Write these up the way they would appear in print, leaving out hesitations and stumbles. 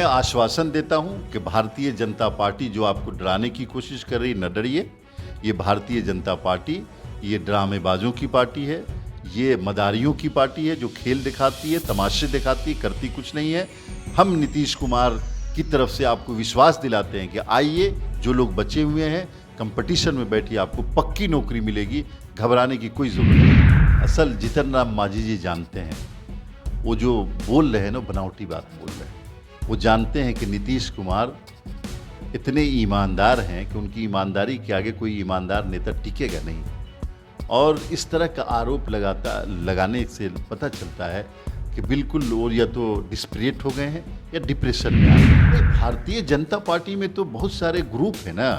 मैं आश्वासन देता हूं कि भारतीय जनता पार्टी जो आपको डराने की कोशिश कर रही, न डरिए। ये भारतीय जनता पार्टी ये ड्रामेबाजों की पार्टी है, ये मदारियों की पार्टी है जो खेल दिखाती है, तमाशे दिखाती है, करती कुछ नहीं है। हम नीतीश कुमार की तरफ से आपको विश्वास दिलाते हैं कि आइए, जो लोग बचे हुए हैं कंपटीशन में बैठिए, आपको पक्की नौकरी मिलेगी, घबराने की कोई ज़रूरत नहीं। असल जीतन राम मांझी जी जानते हैं, वो जो बोल रहे हैं ना, बनावटी बात बोल रहे हैं। वो जानते हैं कि नीतीश कुमार इतने ईमानदार हैं कि उनकी ईमानदारी के आगे कोई ईमानदार नेता टिकेगा नहीं। और इस तरह का आरोप लगाने से पता चलता है कि बिल्कुल वो या तो डिस्परेट हो गए हैं या डिप्रेशन में आ गए हैं। भारतीय जनता पार्टी में तो बहुत सारे ग्रुप है ना,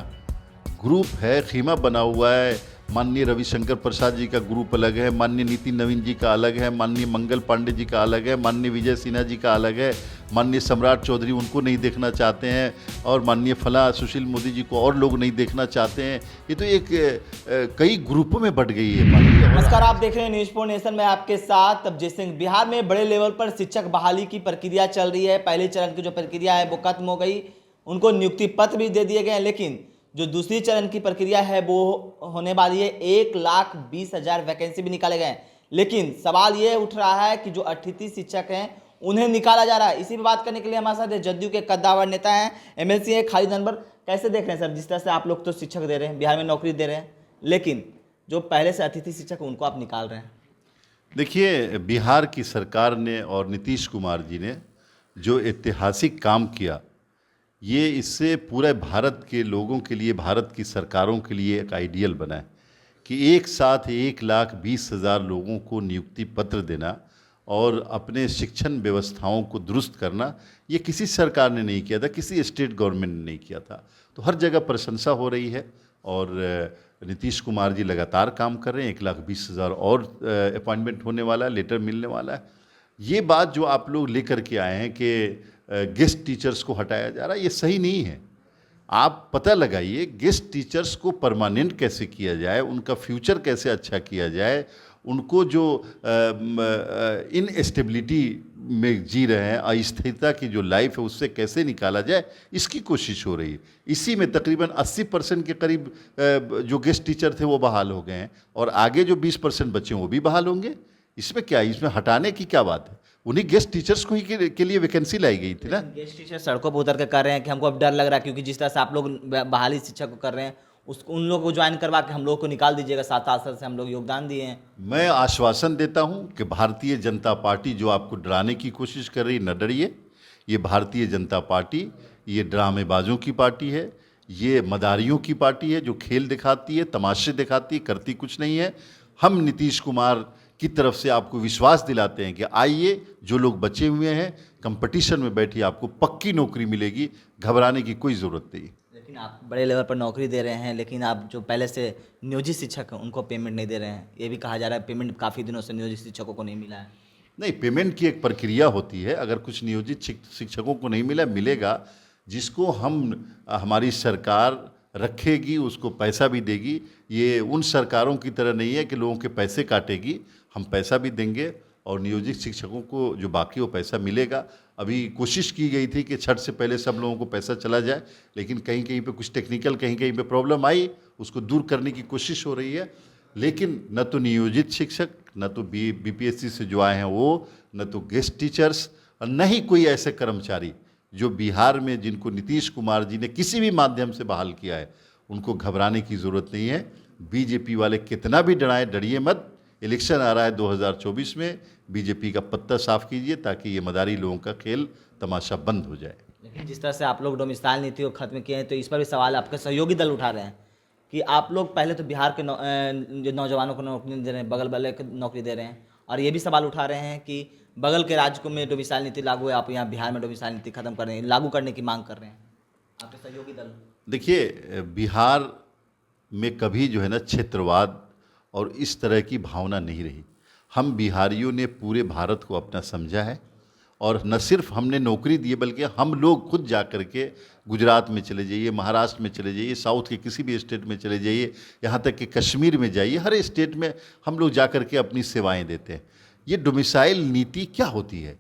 ग्रुप है, खीमा बना हुआ है। माननीय रविशंकर प्रसाद जी का ग्रुप अलग है, माननीय नितिन नवीन जी का अलग है, माननीय मंगल पांडे जी का अलग है, माननीय विजय सिन्हा जी का अलग है, माननीय सम्राट चौधरी उनको नहीं देखना चाहते हैं, और माननीय फला सुशील मोदी जी को और लोग नहीं देखना चाहते हैं। ये तो एक कई ग्रुपों में बढ़ गई है। नमस्कार, आप देख रहे हैं न्यूज़ 4 नेशन में आपके साथ तबजीत सिंह। बिहार में बड़े लेवल पर शिक्षक बहाली की प्रक्रिया चल रही है। पहले चरण की जो प्रक्रिया है वो खत्म हो गई, उनको नियुक्ति पत्र भी दे दिए गए हैं, लेकिन जो दूसरी चरण की प्रक्रिया है वो होने वाली है। 1,20,000 वैकेंसी भी निकाले गए हैं, लेकिन सवाल ये उठ रहा है कि जो अतिथि शिक्षक हैं उन्हें निकाला जा रहा है। इसी पर बात करने के लिए हमारे साथ जदयू के कद्दावर नेता हैं, एमएलसी है खालिद अनवर। कैसे देख रहे हैं सर, जिस तरह से आप लोग तो शिक्षक दे रहे हैं, बिहार में नौकरी दे रहे हैं, लेकिन जो पहले से अतिथि शिक्षक उनको आप निकाल रहे हैं? देखिए, बिहार की सरकार ने और नीतीश कुमार जी ने जो ऐतिहासिक काम किया, ये इससे पूरे भारत के लोगों के लिए, भारत की सरकारों के लिए एक आइडियल बना है कि एक साथ 1,20,000 लोगों को नियुक्ति पत्र देना और अपने शिक्षण व्यवस्थाओं को दुरुस्त करना, ये किसी सरकार ने नहीं किया था, किसी स्टेट गवर्नमेंट ने नहीं किया था। तो हर जगह प्रशंसा हो रही है और नीतीश कुमार जी लगातार काम कर रहे हैं। 1,20,000 और अपॉइंटमेंट होने वाला है, लेटर मिलने वाला है। ये बात जो आप लोग लेकर के आए हैं कि गेस्ट टीचर्स को हटाया जा रहा है, ये सही नहीं है। आप पता लगाइए गेस्ट टीचर्स को परमानेंट कैसे किया जाए, उनका फ्यूचर कैसे अच्छा किया जाए, उनको जो इनस्टेबिलिटी में जी रहे हैं, अस्थिरता की जो लाइफ है उससे कैसे निकाला जाए, इसकी कोशिश हो रही है। इसी में तकरीबन 80% के करीब जो गेस्ट टीचर थे वो बहाल हो गए हैं, और आगे जो 20% बचे हैं वो भी बहाल होंगे। इसमें क्या है, इसमें हटाने की क्या बात है? उन्हीं गेस्ट टीचर्स को ही के लिए वैकेंसी लाई गई थी ना। गेस्ट टीचर सड़कों पर उतर कर कर रहे हैं कि हमको अब डर लग रहा है, क्योंकि जिस तरह से आप लोग बहाली शिक्षक को कर रहे हैं, उसको उन लोगों को ज्वाइन करवा के हम लोग को निकाल दीजिएगा। 7 साल से हम लोग योगदान दिए हैं। मैं आश्वासन देता हूं कि भारतीय जनता पार्टी जो आपको डराने की कोशिश कर रही, न डरिए। ये भारतीय जनता पार्टी ये ड्रामेबाजों की पार्टी है, ये मदारियों की पार्टी है जो खेल दिखाती है, तमाशे दिखाती है, करती कुछ नहीं है। हम नीतीश कुमार की तरफ से आपको विश्वास दिलाते हैं कि आइए, जो लोग बचे हुए हैं कंपटीशन में बैठिए, आपको पक्की नौकरी मिलेगी, घबराने की कोई ज़रूरत नहीं। लेकिन आप बड़े लेवल पर नौकरी दे रहे हैं, लेकिन आप जो पहले से नियोजित शिक्षक हैं उनको पेमेंट नहीं दे रहे हैं। ये भी कहा जा रहा है पेमेंट काफ़ी दिनों से नियोजित शिक्षकों को नहीं मिला है। नहीं, पेमेंट की एक प्रक्रिया होती है। अगर कुछ नियोजित शिक्षकों को नहीं मिला, मिलेगा। जिसको हमारी सरकार रखेगी उसको पैसा भी देगी। ये उन सरकारों की तरह नहीं है कि लोगों के पैसे काटेगी। हम पैसा भी देंगे और नियोजित शिक्षकों को जो बाकी वो पैसा मिलेगा। अभी कोशिश की गई थी कि छठ से पहले सब लोगों को पैसा चला जाए, लेकिन कहीं कहीं पे कुछ टेक्निकल, कहीं कहीं पे प्रॉब्लम आई, उसको दूर करने की कोशिश हो रही है। लेकिन न तो नियोजित शिक्षक, न तो बीपीएससी से जो आए हैं वो, न तो गेस्ट टीचर्स, और न ही कोई ऐसे कर्मचारी जो बिहार में जिनको नीतीश कुमार जी ने किसी भी माध्यम से बहाल किया है, उनको घबराने की ज़रूरत नहीं है। बीजेपी वाले कितना भी डराएं, डरिए मत। इलेक्शन आ रहा है 2024 में, बीजेपी का पत्ता साफ कीजिए ताकि ये मदारी लोगों का खेल तमाशा बंद हो जाए। लेकिन जिस तरह से आप लोग डोमिसाइल नीति को खत्म किए हैं, तो इस पर भी सवाल आपके सहयोगी दल उठा रहे हैं कि आप लोग पहले तो बिहार के जो नौजवानों को नौकरी दे रहे हैं, बगल वाले को नौकरी दे रहे हैं, और ये भी सवाल उठा रहे हैं कि बगल के राज्य को में डोमिसाइल नीति लागू है, आप यहाँ बिहार में डोमिसाइल नीति खत्म कर रहे हैं, लागू करने की मांग कर रहे हैं आपके सहयोगी दल। देखिए, बिहार में कभी जो है ना क्षेत्रवाद और इस तरह की भावना नहीं रही। हम बिहारियों ने पूरे भारत को अपना समझा है, और न सिर्फ हमने नौकरी दी बल्कि हम लोग खुद जा कर के गुजरात में चले जाइए, महाराष्ट्र में चले जाइए, साउथ के किसी भी स्टेट में चले जाइए, यहाँ तक कि कश्मीर में जाइए, हर स्टेट में हम लोग जा कर के अपनी सेवाएं देते हैं। ये डोमिसाइल नीति क्या होती है?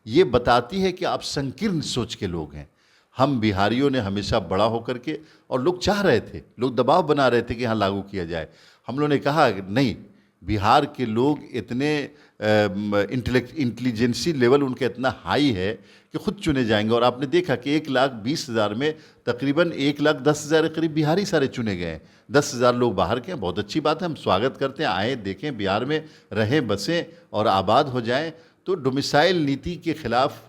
ये बताती है कि आप संकीर्ण सोच के लोग हैं। हम बिहारियों ने हमेशा बड़ा होकर के, और लोग चाह रहे थे, लोग दबाव बना रहे थे कि यहाँ लागू किया जाए। हम लोगों ने कहा कि नहीं, बिहार के लोग इतने इंटेलिजेंसी लेवल उनका इतना हाई है कि खुद चुने जाएंगे। और आपने देखा कि 1,20,000 में तकरीबन 1,10,000 के करीब बिहारी सारे चुने गए हैं। 10,000 लोग बाहर के हैं, बहुत अच्छी बात है, हम स्वागत करते हैं, आए देखें, बिहार में रहें, बसें और आबाद हो जाएं। तो डोमिसाइल नीति के खिलाफ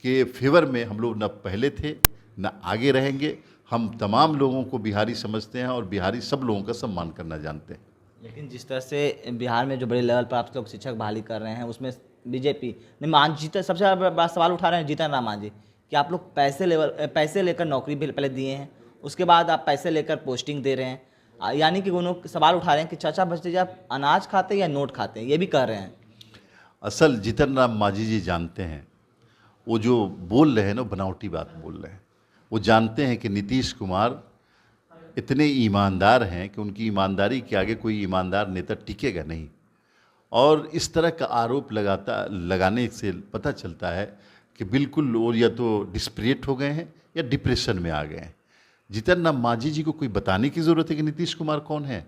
के फेवर में हम लोग न पहले थे न आगे रहेंगे। हम तमाम लोगों को बिहारी समझते हैं और बिहारी सब लोगों का सम्मान करना जानते हैं। लेकिन जिस तरह से बिहार में जो बड़े लेवल पर आप लोग शिक्षक बहाली कर रहे हैं, उसमें बीजेपी ने जीता, सबसे बड़ा सवाल उठा रहे हैं जीतन राम मांझी कि आप लोग पैसे लेकर नौकरी भी पहले दिए हैं, उसके बाद आप पैसे लेकर पोस्टिंग दे रहे हैं। यानी कि वो लोग सवाल उठा रहे हैं कि चाचा भतीजा आप अनाज खाते हैं या नोट खाते हैं, ये भी कह रहे हैं। असल जीतन राम मांझी जी जानते हैं, वो जो बोल रहे हैं ना, बनावटी बात बोल रहे हैं। वो जानते हैं कि नीतीश कुमार इतने ईमानदार हैं कि उनकी ईमानदारी के आगे कोई ईमानदार नेता टिकेगा नहीं। और इस तरह का आरोप लगाने से पता चलता है कि बिल्कुल वो या तो डिस्परेट हो गए हैं या डिप्रेशन में आ गए हैं। जीतन राम मांझी जी को कोई बताने की ज़रूरत है कि नीतीश कुमार कौन है?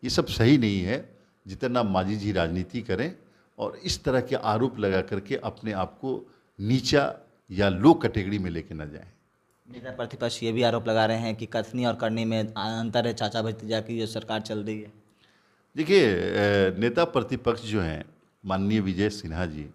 ये सब सही नहीं है। जीतन राम मांझी जी राजनीति करें और इस तरह के आरोप लगा करके अपने आप को नीचा या लो कैटेगरी में लेके ना जाएं। नेता प्रतिपक्ष ये भी आरोप लगा रहे हैं कि कथनी और करनी में अंतर है, चाचा भतीजा की जो सरकार चल रही है। देखिए, नेता प्रतिपक्ष जो हैं माननीय विजय सिन्हा जी,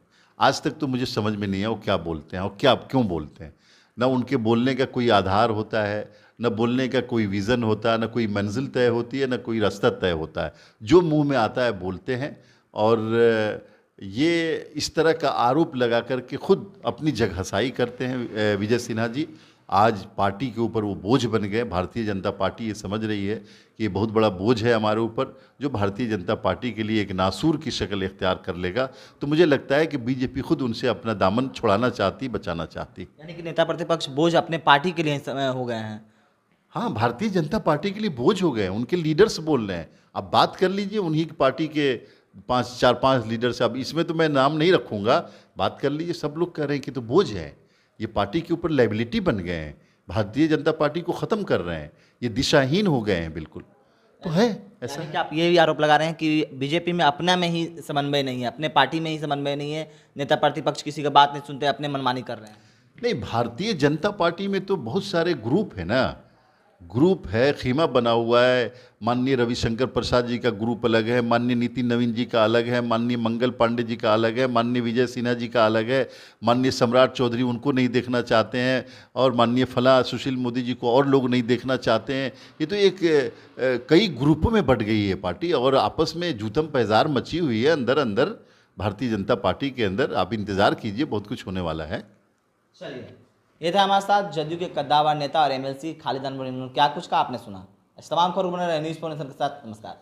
आज तक तो मुझे समझ में नहीं है वो क्या बोलते हैं और क्यों बोलते हैं। ना उनके बोलने का कोई आधार होता है, न बोलने का कोई विज़न होता है, न कोई मंजिल तय होती है, न कोई रास्ता तय होता है। जो मुंह में आता है बोलते हैं। और ये इस तरह का आरोप लगा करके खुद अपनी जगहसाई करते हैं विजय सिन्हा जी। आज पार्टी के ऊपर वो बोझ बन गए। भारतीय जनता पार्टी ये समझ रही है कि ये बहुत बड़ा बोझ है हमारे ऊपर, जो भारतीय जनता पार्टी के लिए एक नासूर की शक्ल इख्तियार कर लेगा। तो मुझे लगता है कि बीजेपी खुद उनसे अपना दामन छुड़ाना चाहती, बचाना चाहती। यानी कि नेता प्रतिपक्ष बोझ अपने पार्टी के लिए हो गए हैं। हाँ, भारतीय जनता पार्टी के लिए बोझ हो गए हैं। उनके लीडर्स बोल रहे हैं। अब बात कर लीजिए उन्हीं की पार्टी के 4-5 लीडर से। अब इसमें तो मैं नाम नहीं रखूँगा, बात कर लीजिए। सब लोग कह रहे हैं कि तो बोझ है, ये पार्टी के ऊपर लाइबिलिटी बन गए हैं, भारतीय जनता पार्टी को ख़त्म कर रहे हैं, ये दिशाहीन हो गए हैं। बिल्कुल तो है ऐसा। यानी कि आप ये भी आरोप लगा रहे हैं कि बीजेपी में अपना में ही समन्वय नहीं है, अपने पार्टी में ही समन्वय नहीं है, नेता प्रतिपक्ष किसी का बात नहीं सुनते, अपने मनमानी कर रहे हैं। नहीं, भारतीय जनता पार्टी में तो बहुत सारे ग्रुप है ना, ग्रुप है, खीमा बना हुआ है। माननीय रविशंकर प्रसाद जी का ग्रुप अलग है, माननीय नितिन नवीन जी का अलग है, माननीय मंगल पांडे जी का अलग है, माननीय विजय सिन्हा जी का अलग है, माननीय सम्राट चौधरी उनको नहीं देखना चाहते हैं, और माननीय फला सुशील मोदी जी को और लोग नहीं देखना चाहते हैं। ये तो एक कई ग्रुपों में बट गई है पार्टी, और आपस में जूतम पैजार मची हुई है अंदर अंदर भारतीय जनता पार्टी के अंदर। आप इंतज़ार कीजिए, बहुत कुछ होने वाला है। चलिए, ये था हमारे साथ जदयू के कद्दावर नेता और एमएलसी खालिद अनवर। क्या कुछ का आपने सुना। तमाम खबरों बने रहे न्यूज़ 4 के साथ। नमस्कार।